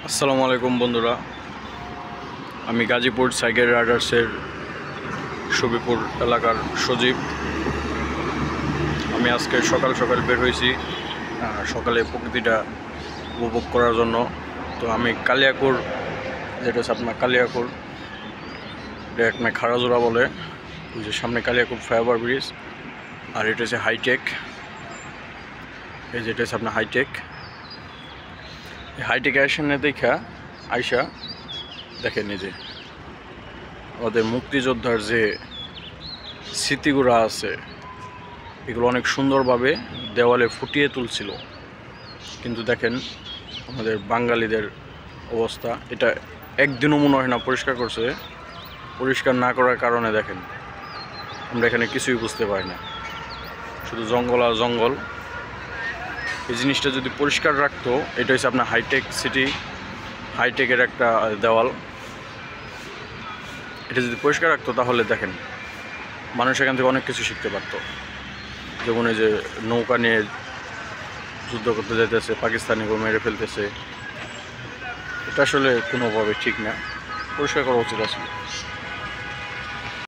আসসালামু আলাইকুম বন্ধুরা, আমি গাজীপুর সাইকেল রাইডার্সের সবিপুর এলাকার সজীব। আমি আজকে সকাল সকাল বের হয়েছি সকালে প্রকৃতিটা উপভোগ করার জন্য। তো আমি কালিয়াকৈর, যেটা হচ্ছে আপনার কালিয়াকৈর, এটা একটা খাড়াজোড়া বলে, ওই যে সামনে কালিয়াকৈর ফ্লাইওভার ব্রিজ, আর এটা হচ্ছে হাইটেক। এই যেটা হচ্ছে আপনার হাইটেক। হাইটেক আইসানে দেখা আইসা দেখেন এই যে ওদের মুক্তিযোদ্ধার যে স্মৃতিগুলো আছে, এগুলো অনেক সুন্দরভাবে দেওয়ালে ফুটিয়ে তুলছিল। কিন্তু দেখেন আমাদের বাঙালিদের অবস্থা, এটা একদিনও মনে হয় না পরিষ্কার করছে। পরিষ্কার না করার কারণে দেখেন আমরা এখানে কিছুই বুঝতে পারি না, শুধু জঙ্গল আর জঙ্গল। এই জিনিসটা যদি পরিষ্কার রাখতো, এটা হচ্ছে আপনার হাইটেক সিটি, হাইটেকের একটা দেওয়াল, এটা যদি পরিষ্কার রাখতো তাহলে দেখেন মানুষ এখান থেকে অনেক কিছু শিখতে পারতো। যেমন এই যে নৌকা নিয়ে যুদ্ধ করতে যাইতেছে, পাকিস্তানিকে মেরে ফেলতেছে, এটা আসলে কোনোভাবে ঠিক না, পরিষ্কার করা উচিত আসলে।